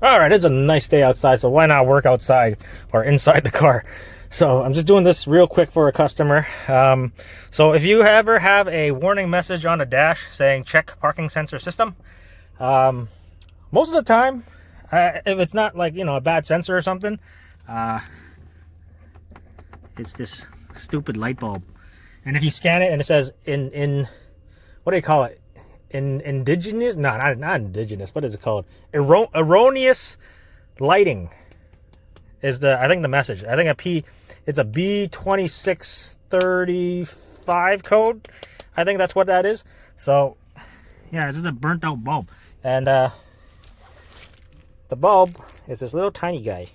All right, it's a nice day outside, so why not work outside or inside the car? So I'm just doing this real quick for a customer. So if you ever have a warning message on the dash saying check parking sensor system, most of the time, if it's not like, a bad sensor or something, it's this stupid light bulb. And if you scan it and it says in what do you call it? Indigenous? No, not indigenous. What is it called? Erroneous lighting is I think the message. I think it's a B2635 code. I think that's what that is. So yeah, this is a burnt out bulb. And the bulb is this little tiny guy.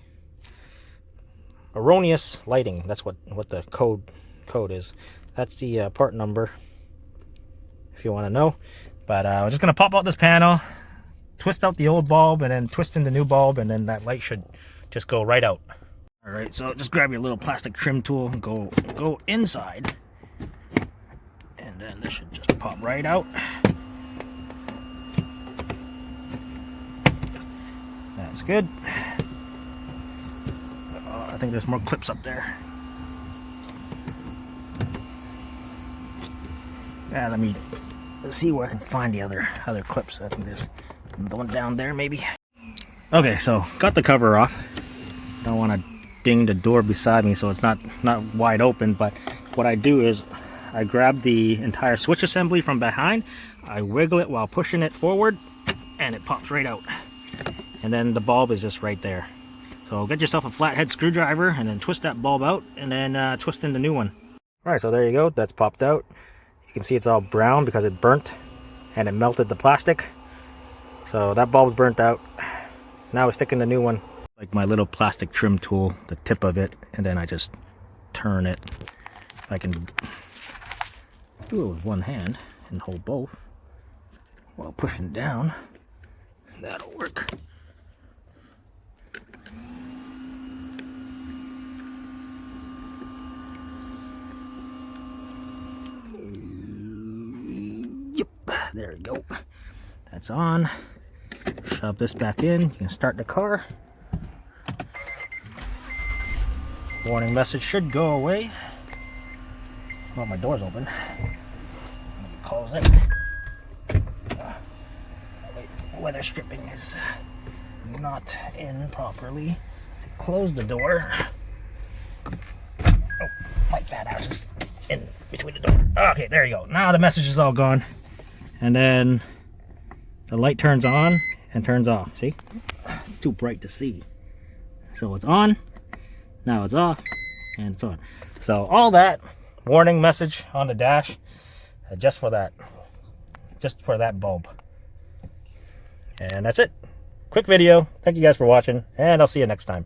Erroneous lighting. That's what the code is. That's the part number if you want to know. But we're just going to pop out this panel, twist out the old bulb, and then twist in the new bulb, and then that light should just go right out. All right, so just grab your little plastic trim tool and go inside. And then this should just pop right out. That's good. I think there's more clips up there. Yeah, let's see where I can find the other clips. I think there's the one down there maybe. Okay, so got the cover off. Don't want to ding the door beside me so it's not wide open, but what I do is I grab the entire switch assembly from behind, I wiggle it while pushing it forward, and it pops right out. And then the bulb is just right there. So get yourself a flathead screwdriver and then twist that bulb out, and then twist in the new one. Alright, so there you go, that's popped out. You can see it's all brown because it burnt and it melted the plastic. So that bulb's burnt out. Now we stick in the new one. Like my little plastic trim tool, the tip of it, and then I just turn it. If I can do it with one hand and hold both while pushing down, that'll work. There we go. That's on. Shove this back in. You can start the car. Warning message should go away. Well, my door's open. Let me close it. Weather stripping is not in properly. Close the door. Oh, my fat ass is in between the door. Okay, there you go. Now the message is all gone. And then the light turns on and turns off. See? It's too bright to see. So it's on, now it's off, and it's on. So all that warning message on the dash, just for that bulb. And that's it. Quick video. Thank you guys for watching, and I'll see you next time.